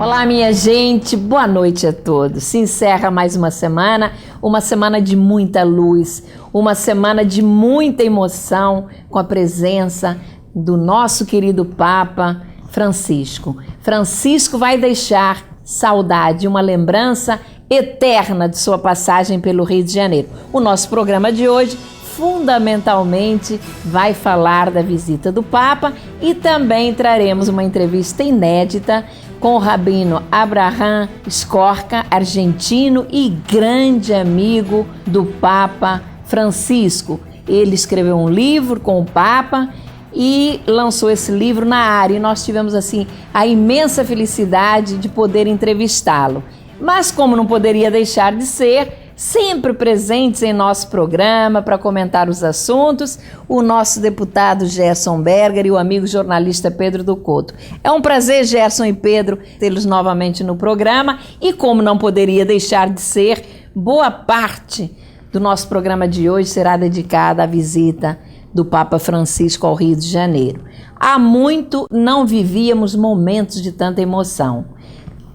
Olá, minha gente, boa noite a todos. Se encerra mais uma semana de muita luz, uma semana de muita emoção com a presença do nosso querido Papa Francisco. Francisco vai deixar saudade, uma lembrança eterna de sua passagem pelo Rio de Janeiro. O nosso programa de hoje fundamentalmente vai falar da visita do Papa e também traremos uma entrevista inédita com o rabino Abraham Skorka, argentino e grande amigo do Papa Francisco. Ele escreveu um livro com o Papa e lançou esse livro na área, e nós tivemos assim a imensa felicidade de poder entrevistá-lo. Mas como não poderia deixar de ser, sempre presentes em nosso programa para comentar os assuntos, o nosso deputado Gerson Berger e o amigo jornalista Pedro do Couto. É um prazer, Gerson e Pedro, tê-los novamente no programa, e como não poderia deixar de ser, boa parte do nosso programa de hoje será dedicada à visita do Papa Francisco ao Rio de Janeiro. Há muito não vivíamos momentos de tanta emoção,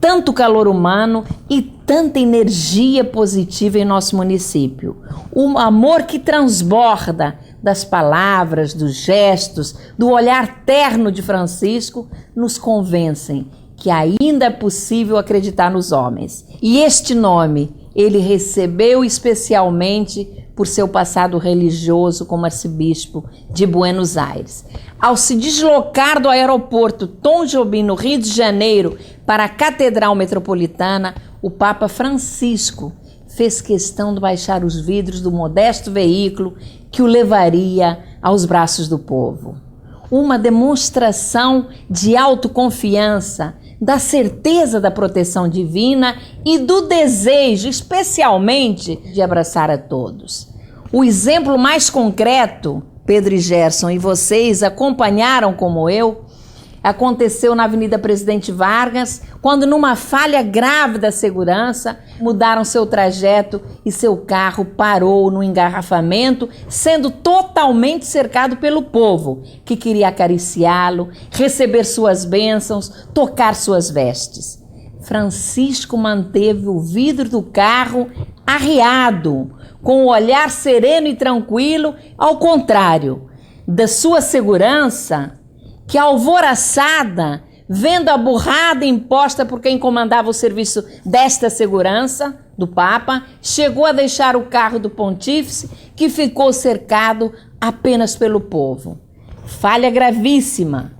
tanto calor humano e tanta energia positiva em nosso município. Um amor que transborda das palavras, dos gestos, do olhar terno de Francisco, nos convencem que ainda é possível acreditar nos homens. E este nome ele recebeu especialmente por seu passado religioso como arcebispo de Buenos Aires. Ao se deslocar do aeroporto Tom Jobim, no Rio de Janeiro, para a Catedral Metropolitana, o Papa Francisco fez questão de baixar os vidros do modesto veículo que o levaria aos braços do povo. Uma demonstração de autoconfiança, da certeza da proteção divina e do desejo, especialmente, de abraçar a todos. O exemplo mais concreto, Pedro e Gerson, e vocês acompanharam como eu, aconteceu na Avenida Presidente Vargas, quando numa falha grave da segurança, mudaram seu trajeto e seu carro parou no engarrafamento, sendo totalmente cercado pelo povo, que queria acariciá-lo, receber suas bênçãos, tocar suas vestes. Francisco manteve o vidro do carro arriado, com o olhar sereno e tranquilo, ao contrário da sua segurança, que alvoroçada, vendo a burrada imposta por quem comandava o serviço desta segurança, do Papa, chegou a deixar o carro do pontífice, que ficou cercado apenas pelo povo. Falha gravíssima,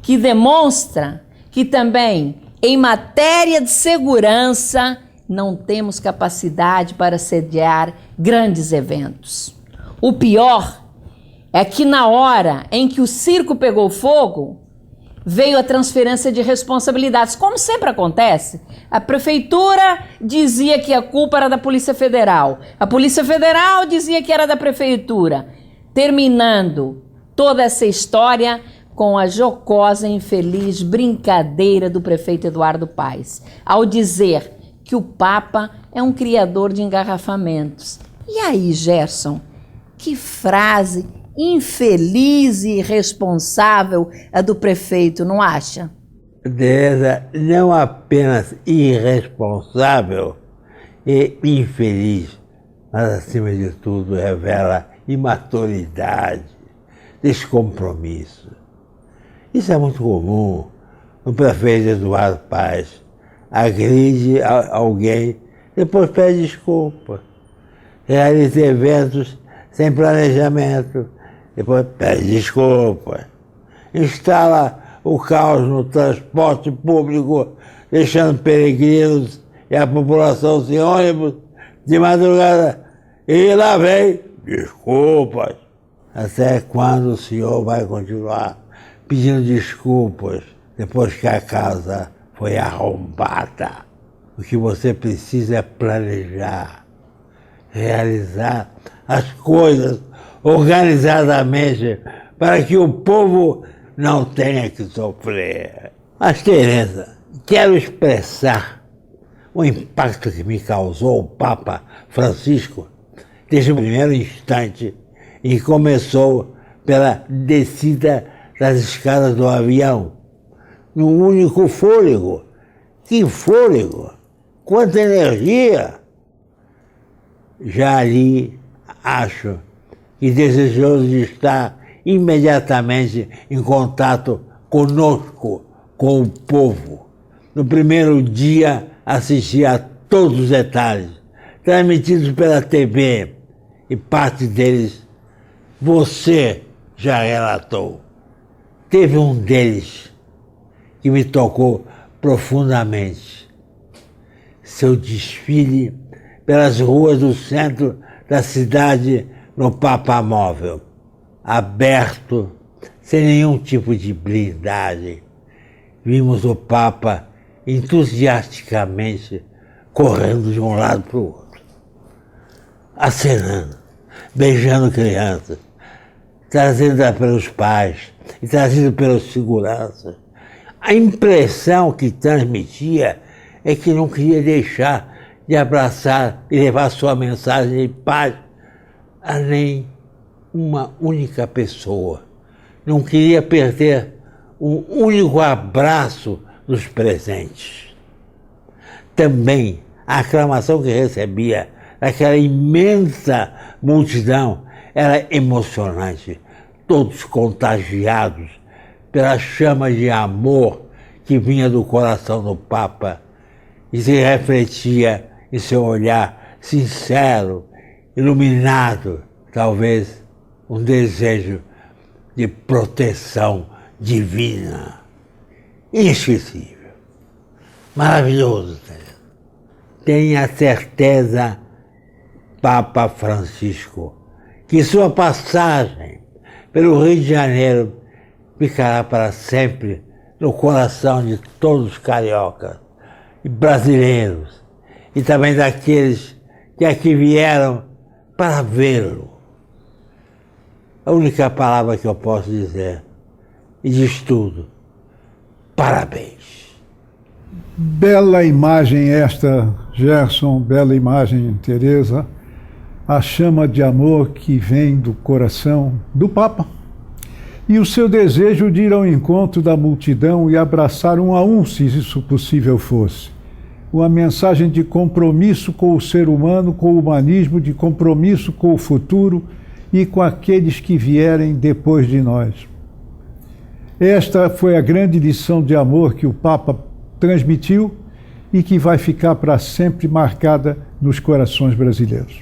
que demonstra que também, em matéria de segurança, não temos capacidade para sediar grandes eventos. O pior é que na hora em que o circo pegou fogo, veio a transferência de responsabilidades, como sempre acontece. A prefeitura dizia que a culpa era da Polícia Federal, a Polícia Federal dizia que era da prefeitura, terminando toda essa história com a jocosa e infeliz brincadeira do prefeito Eduardo Paes, ao dizer que o Papa é um criador de engarrafamentos. E aí, Gerson, que frase infeliz e irresponsável a do prefeito, não acha? Tereza, não apenas irresponsável e infeliz, mas acima de tudo revela imaturidade, descompromisso. Isso é muito comum. O prefeito Eduardo Paes agride alguém, depois pede desculpa, realiza eventos sem planejamento, depois pede desculpa, instala o caos no transporte público, deixando peregrinos e a população sem ônibus de madrugada, e lá vem desculpas. Até quando o senhor vai continuar pedindo desculpas depois que a casa foi arrombada? O que você precisa é planejar, realizar as coisas organizadamente para que o povo não tenha que sofrer. Mas, Tereza, quero expressar o impacto que me causou o Papa Francisco desde o primeiro instante em que começou pela descida das escadas do avião, num único fôlego, Que fôlego! Quanta energia! Já ali acho que desejoso de estar imediatamente em contato conosco, com o povo. No primeiro dia assisti a todos os detalhes, transmitidos pela TV, e parte deles você já relatou. Teve um deles que me tocou profundamente. Seu desfile pelas ruas do centro da cidade no Papamóvel, aberto, sem nenhum tipo de blindagem. Vimos o Papa entusiasticamente correndo de um lado para o outro, acenando, beijando crianças, trazida pelos pais e trazida pelos seguranças. A impressão que transmitia é que não queria deixar de abraçar e levar sua mensagem de paz a nem uma única pessoa. Não queria perder um único abraço dos presentes. Também a aclamação que recebia daquela imensa multidão era emocionante. Todos contagiados pela chama de amor que vinha do coração do Papa e se refletia em seu olhar sincero, iluminado, talvez um desejo de proteção divina. Inesquecível. Maravilhoso. Tenha certeza, Papa Francisco, que sua passagem pelo Rio de Janeiro ficará para sempre no coração de todos os cariocas e brasileiros, e também daqueles que aqui vieram para vê-lo. A única palavra que eu posso dizer, e diz tudo, parabéns. Bela imagem esta, Gerson, bela imagem, Tereza. A chama de amor que vem do coração do Papa e o seu desejo de ir ao encontro da multidão e abraçar um a um, se isso possível fosse. Uma mensagem de compromisso com o ser humano, com o humanismo, de compromisso com o futuro e com aqueles que vierem depois de nós. Esta foi a grande lição de amor que o Papa transmitiu e que vai ficar para sempre marcada nos corações brasileiros.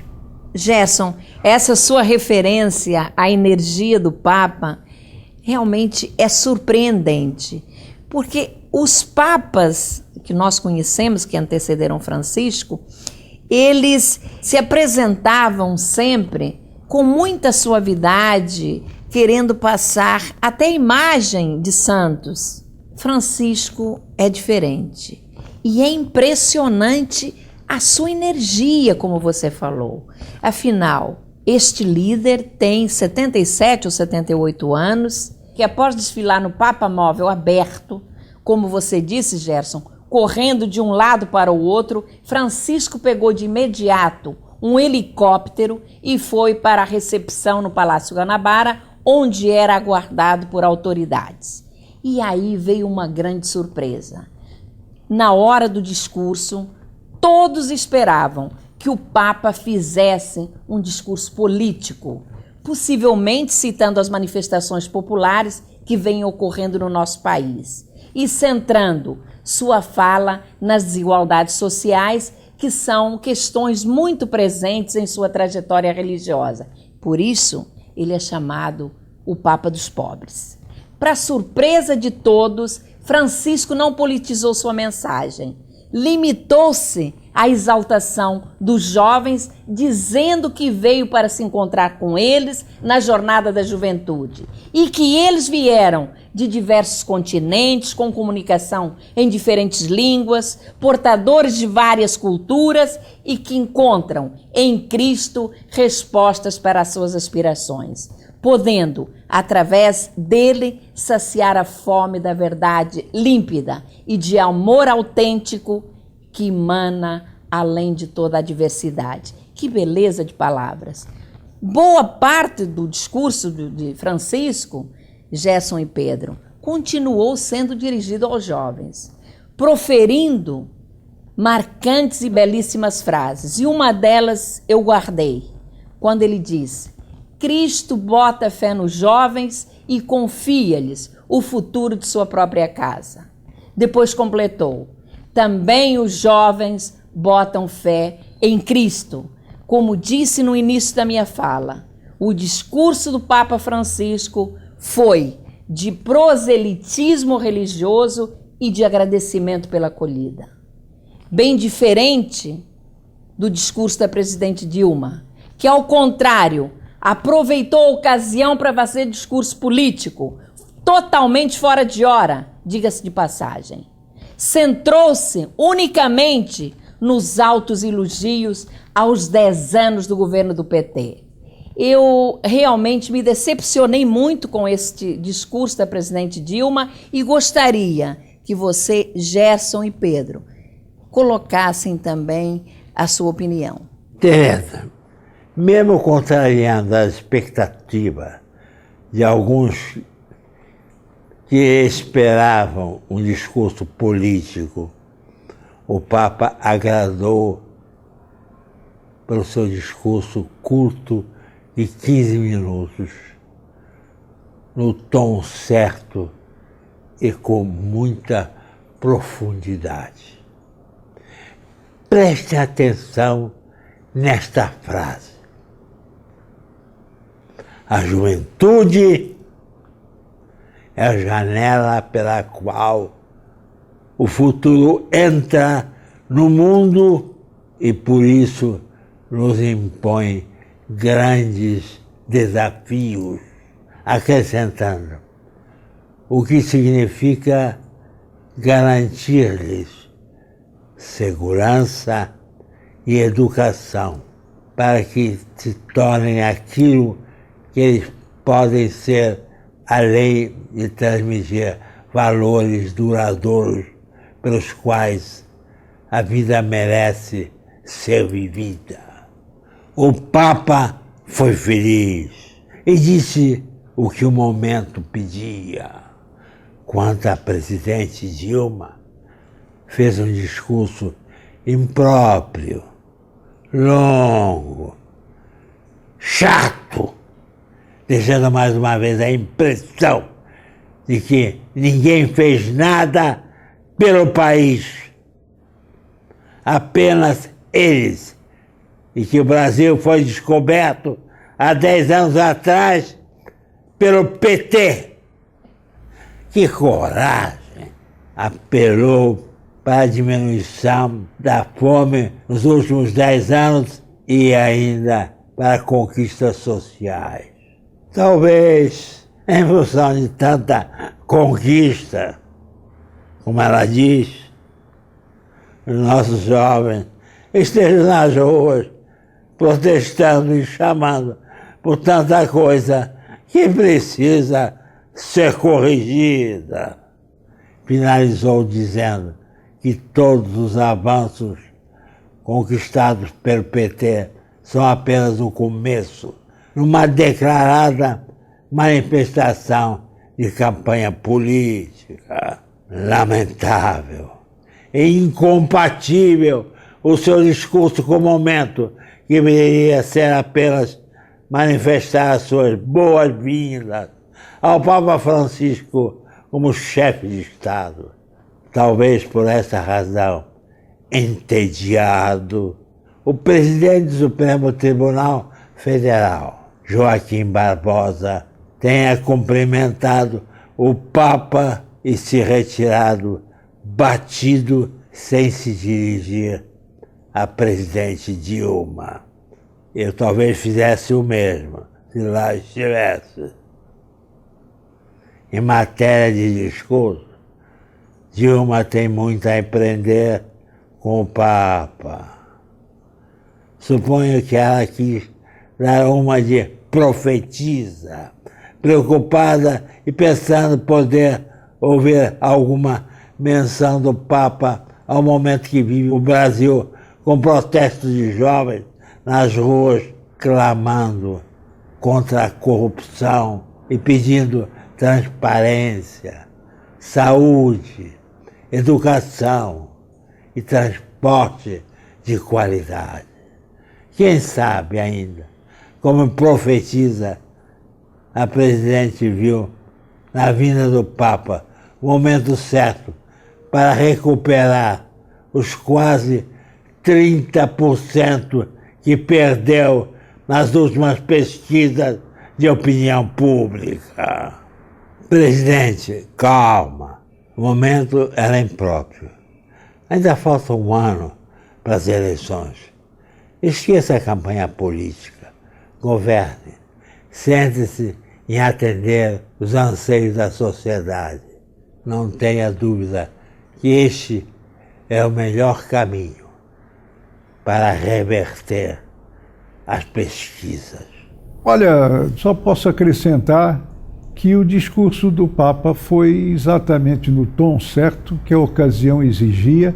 Gerson, essa sua referência à energia do Papa realmente é surpreendente, porque os papas que nós conhecemos, que antecederam Francisco, eles se apresentavam sempre com muita suavidade, querendo passar até a imagem de santos. Francisco é diferente e é impressionante a sua energia, como você falou. Afinal, este líder tem 77 ou 78 anos, que após desfilar no Papamóvel aberto, como você disse, Gerson, correndo de um lado para o outro, Francisco pegou de imediato um helicóptero e foi para a recepção no Palácio Guanabara, onde era aguardado por autoridades. E aí veio uma grande surpresa. Na hora do discurso, todos esperavam que o Papa fizesse um discurso político, possivelmente citando as manifestações populares que vêm ocorrendo no nosso país e centrando sua fala nas desigualdades sociais, que são questões muito presentes em sua trajetória religiosa. Por isso, ele é chamado o Papa dos Pobres. Para surpresa de todos, Francisco não politizou sua mensagem. Limitou-se à exaltação dos jovens, dizendo que veio para se encontrar com eles na jornada da juventude e que eles vieram de diversos continentes, com comunicação em diferentes línguas, portadores de várias culturas e que encontram em Cristo respostas para as suas aspirações, podendo, através dele, saciar a fome da verdade límpida e de amor autêntico que emana além de toda a adversidade. Que beleza de palavras! Boa parte do discurso de Francisco, Gerson e Pedro, continuou sendo dirigido aos jovens. proferindo marcantes e belíssimas frases. E uma delas eu guardei, quando ele diz: Cristo bota fé nos jovens e confia-lhes o futuro de sua própria casa. Depois completou: também os jovens botam fé em Cristo. Como disse no início da minha fala, o discurso do Papa Francisco foi de proselitismo religioso e de agradecimento pela acolhida. Bem diferente do discurso da presidente Dilma, que, ao contrário, aproveitou a ocasião para fazer discurso político, totalmente fora de hora, diga-se de passagem. Centrou-se unicamente nos altos elogios aos 10 anos do governo do PT. Eu realmente me decepcionei muito com este discurso da presidente Dilma e gostaria que você, Gerson e Pedro, colocassem também a sua opinião. Tereza, mesmo contrariando a expectativa de alguns que esperavam um discurso político, o Papa agradou pelo seu discurso curto de 15 minutos, no tom certo e com muita profundidade. Preste atenção nesta frase. A juventude é a janela pela qual o futuro entra no mundo e por isso nos impõe grandes desafios, acrescentando, o que significa garantir-lhes segurança e educação para que se tornem aquilo que eles podem ser, além de transmitir valores duradouros pelos quais a vida merece ser vivida. O Papa foi feliz e disse o que o momento pedia. Quanto à presidente Dilma, fez um discurso impróprio, longo, chato, deixando mais uma vez a impressão de que ninguém fez nada pelo país, apenas eles, e que o Brasil foi descoberto há 10 anos atrás pelo PT. Que coragem! Apelou para a diminuição da fome nos últimos 10 anos e ainda para conquistas sociais. Talvez, em função de tanta conquista, como ela diz, os nossos jovens estejam nas ruas protestando e chamando por tanta coisa que precisa ser corrigida. Finalizou dizendo que todos os avanços conquistados pelo PT são apenas o começo, numa declarada manifestação de campanha política. Lamentável e incompatível o seu discurso com o momento, que deveria ser apenas manifestar as suas boas-vindas ao Papa Francisco como chefe de Estado. Talvez por essa razão, entediado, o presidente do Supremo Tribunal Federal, Joaquim Barbosa, tenha cumprimentado o Papa e se retirado batido sem se dirigir à presidente Dilma. Eu talvez fizesse o mesmo, se lá estivesse. Em matéria de discurso, Dilma tem muito a aprender com o Papa. Suponho que ela quis dar uma de profetisa, preocupada e pensando poder ouvir alguma menção do Papa ao momento que vive o Brasil, com protestos de jovens nas ruas clamando contra a corrupção e pedindo transparência, saúde educação e transporte de qualidade. Quem sabe ainda, como profetiza a presidente viu na vinda do Papa o momento certo para recuperar os quase 30% que perdeu nas últimas pesquisas de opinião pública. Presidente, calma. O momento era impróprio. Ainda falta um ano para as eleições. Esqueça a campanha política. Governe. Sente-se em atender os anseios da sociedade. Não tenha dúvida que este é o melhor caminho para reverter as pesquisas. Olha, só posso acrescentar que o discurso do Papa foi exatamente no tom certo que a ocasião exigia.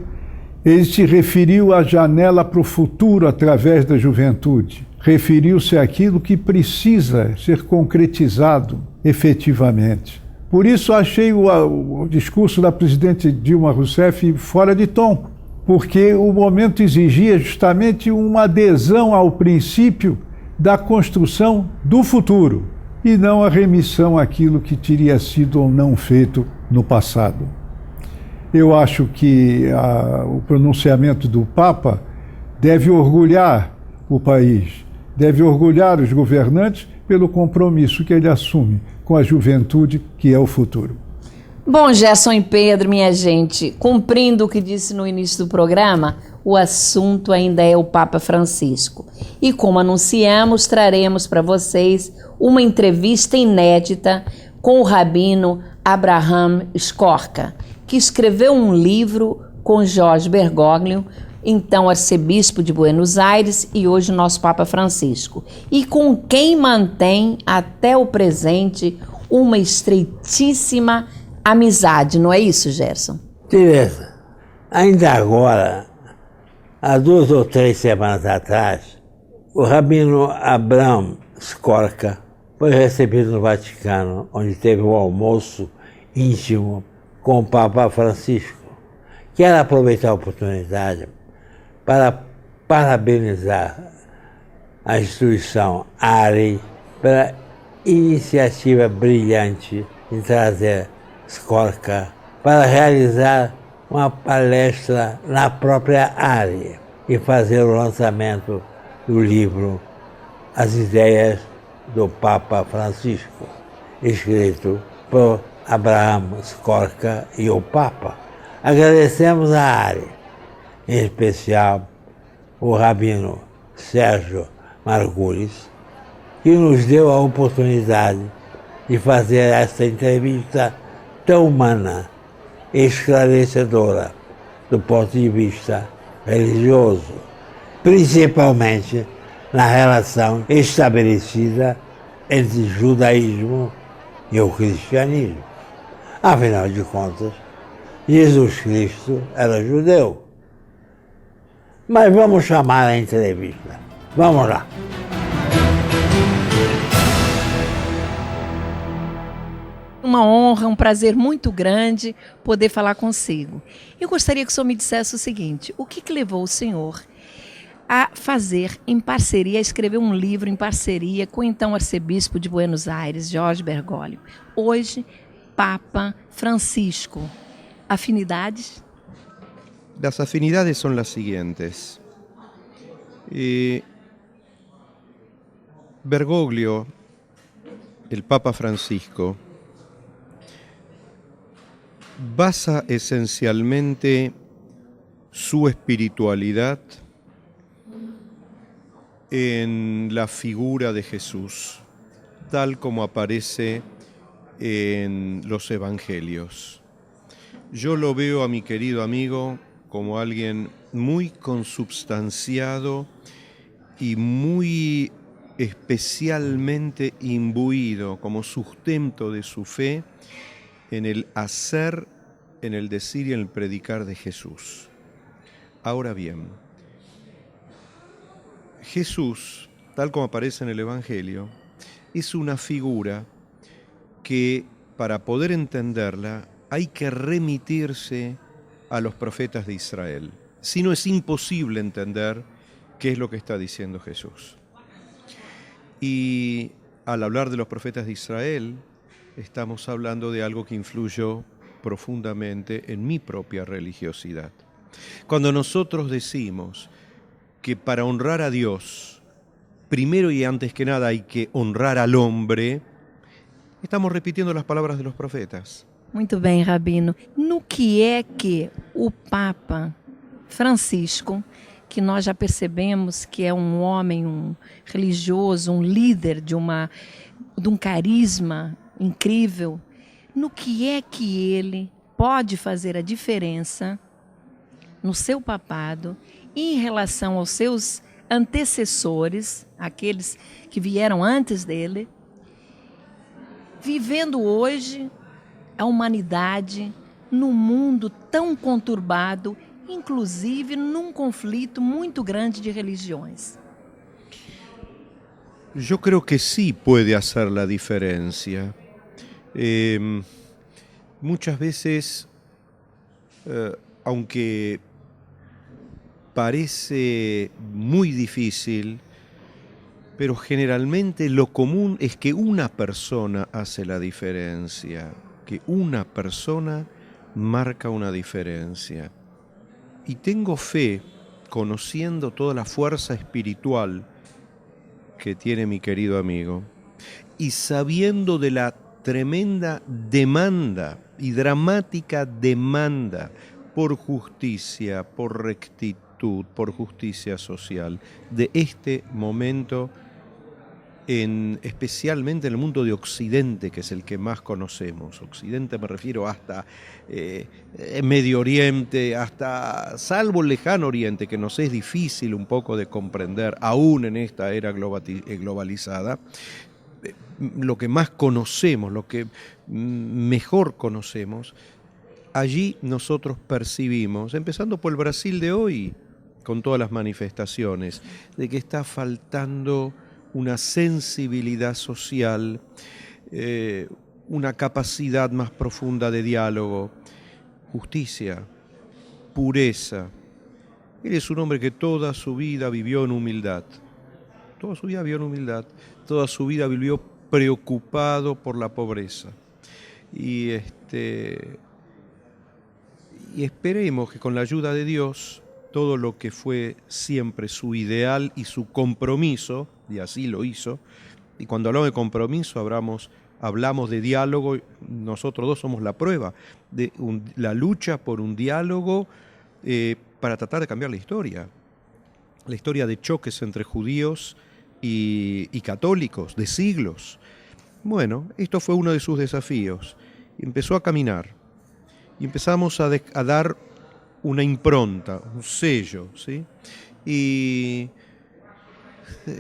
Ele se referiu à janela para o futuro através da juventude. Referiu-se àquilo que precisa ser concretizado efetivamente. Por isso achei o discurso da presidente Dilma Rousseff fora de tom, porque o momento exigia justamente uma adesão ao princípio da construção do futuro e não a remissão àquilo que teria sido ou não feito no passado. Eu acho que o pronunciamento do Papa deve orgulhar o país, deve orgulhar os governantes pelo compromisso que ele assume com a juventude, que é o futuro. Bom, Gerson e Pedro, minha gente, cumprindo o que disse no início do programa, o assunto ainda é o Papa Francisco. E como anunciamos, traremos para vocês uma entrevista inédita com o rabino Abraham Skorka, que escreveu um livro com Jorge Bergoglio, então arcebispo de Buenos Aires e hoje nosso Papa Francisco, e com quem mantém até o presente uma estreitíssima amizade, não é isso, Gerson? Tereza, ainda agora, há 2 ou 3 semanas atrás, o rabino Abraham Skorka foi recebido no Vaticano, onde teve um almoço íntimo com o Papa Francisco. Quero aproveitar a oportunidade para parabenizar a instituição ARI pela iniciativa brilhante de trazer Skorka para realizar uma palestra na própria área e fazer o lançamento do livro As Ideias do Papa Francisco, escrito por Abraham Skorka e o Papa. Agradecemos a área, em especial o rabino Sérgio Margulis, que nos deu a oportunidade de fazer esta entrevista tão humana e esclarecedora do ponto de vista religioso, principalmente na relação estabelecida entre o judaísmo e o cristianismo. Afinal de contas, Jesus Cristo era judeu. Mas vamos chamar a entrevista. Vamos lá. Uma honra, um prazer muito grande poder falar consigo. Eu gostaria que o senhor me dissesse o seguinte: o que levou o senhor a fazer em parceria, a escrever um livro em parceria com o então arcebispo de Buenos Aires, Jorge Bergoglio, hoje Papa Francisco? ¿Afinidades? Las afinidades son las siguientes. Bergoglio, el Papa Francisco, basa esencialmente su espiritualidad en la figura de Jesús, tal como aparece en los evangelios. Yo lo veo a mi querido amigo como alguien muy consubstanciado y muy especialmente imbuido como sustento de su fe en el hacer, en el decir y en el predicar de Jesús. Ahora bien, Jesús, tal como aparece en el Evangelio, es una figura que para poder entenderla hay que remitirse a los profetas de Israel. Si no, es imposible entender qué es lo que está diciendo Jesús. Y al hablar de los profetas de Israel, estamos hablando de algo que influyó profundamente en mi propia religiosidad. Cuando nosotros decimos que para honrar a Dios, primero y antes que nada hay que honrar al hombre, estamos repitiendo las palabras de los profetas. Muito bem, Rabino. No que é que o Papa Francisco, que nós já percebemos que é um homem, um religioso, um líder de um carisma incrível, no que é que ele pode fazer a diferença no seu papado em relação aos seus antecessores, aqueles que vieram antes dele, vivendo hoje a humanidade num mundo tão conturbado, inclusive num conflito muito grande de religiões? Yo creo que sí puede hacer la diferencia. Muchas veces, aunque parece muy difícil, pero generalmente lo común es que una persona hace la diferencia, que una persona marca una diferencia. Y tengo fe, conociendo toda la fuerza espiritual que tiene mi querido amigo, y sabiendo de la tremenda demanda y dramática demanda por justicia, por rectitud, por justicia social, de este momento, especialmente en el mundo de Occidente, que es el que más conocemos. Occidente me refiero hasta Medio Oriente, hasta salvo el lejano Oriente, que nos es difícil un poco de comprender, aún en esta era globalizada. Lo que más conocemos, lo que mejor conocemos, allí nosotros percibimos, empezando por el Brasil de hoy, con todas las manifestaciones, de que está faltando una sensibilidad social, una capacidad más profunda de diálogo, justicia, pureza. Él es un hombre que toda su vida vivió en humildad, toda su vida vivió en humildad, toda su vida vivió preocupado por la pobreza. Y esperemos que con la ayuda de Dios, todo lo que fue siempre su ideal y su compromiso, y así lo hizo, y cuando hablamos de compromiso hablamos de diálogo, nosotros dos somos la prueba de la lucha por un diálogo para tratar de cambiar la historia de choques entre judíos y católicos, de siglos. Bueno, esto fue uno de sus desafíos. Empezó a caminar y empezamos a dar una impronta, un sello, ¿sí? Y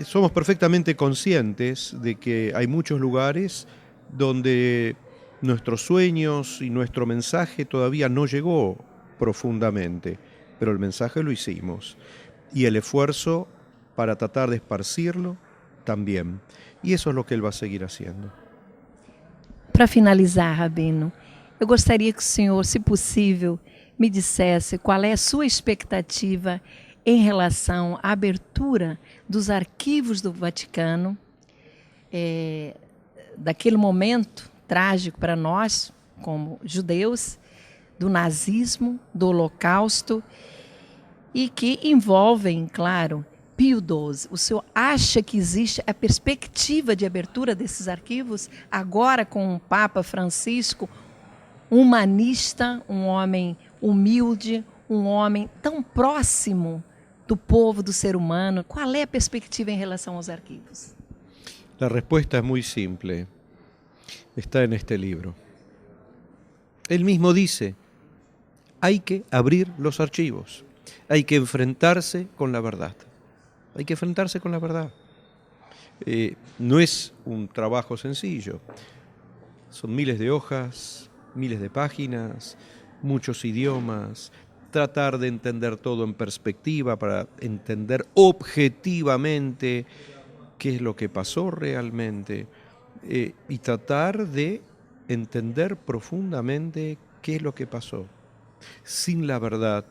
somos perfectamente conscientes de que hay muchos lugares donde nuestros sueños y nuestro mensaje todavía no llegó profundamente, pero el mensaje lo hicimos y el esfuerzo para tratar de esparcirlo también. E isso é o que ele vai seguir fazendo. Para finalizar, Rabino, eu gostaria que o senhor, se possível, me dissesse qual é a sua expectativa em relação à abertura dos arquivos do Vaticano, daquele momento trágico para nós, como judeus, do nazismo, do Holocausto, e que envolvem, claro, Pio XII. O senhor acha que existe a perspectiva de abertura desses arquivos agora com o Papa Francisco, humanista, um homem humilde, um homem tão próximo do povo, do ser humano? Qual é a perspectiva em relação aos arquivos? A resposta é muito simples. Está en este libro. Él mismo dice, hay que abrir los archivos, hay que enfrentarse con la verdad. Hay que enfrentarse con la verdad. No es un trabajo sencillo. Son miles de hojas, miles de páginas, muchos idiomas. Tratar de entender todo en perspectiva para entender objetivamente qué es lo que pasó realmente y tratar de entender profundamente qué es lo que pasó. Sin la verdad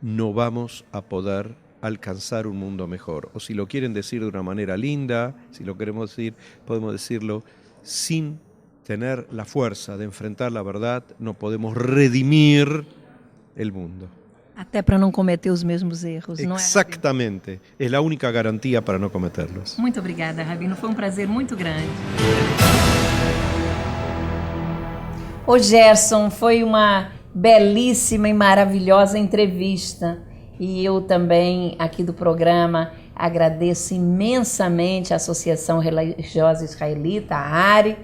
no vamos a poder alcanzar un mundo mejor. O si lo quieren decir de una manera linda, si lo queremos decir, podemos decirlo, sin tener la fuerza de enfrentar la verdad, no podemos redimir el mundo. Até para não cometer os mesmos erros, não é? Exactamente. Es la única garantía para no cometerlos. Muito obrigada, Rabino. Foi um prazer muito grande. Ô Gerson, foi uma belíssima e maravilhosa entrevista. E eu também, aqui do programa, agradeço imensamente a Associação Religiosa Israelita, a ARI.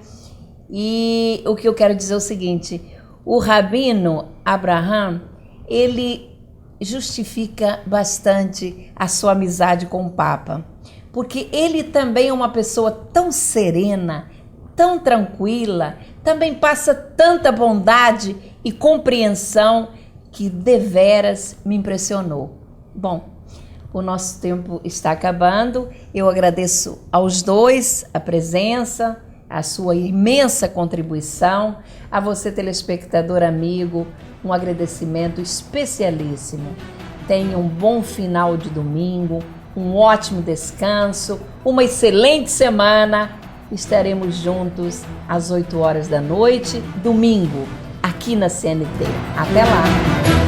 E o que eu quero dizer é o seguinte, o Rabino Abraham, ele justifica bastante a sua amizade com o Papa, porque ele também é uma pessoa tão serena, tão tranquila, também passa tanta bondade e compreensão que deveras me impressionou. Bom, o nosso tempo está acabando, eu agradeço aos dois a presença, a sua imensa contribuição, a você telespectador amigo, um agradecimento especialíssimo. Tenha um bom final de domingo, um ótimo descanso, uma excelente semana. Estaremos juntos às 8 horas da noite, domingo, aqui na CNT. Até lá!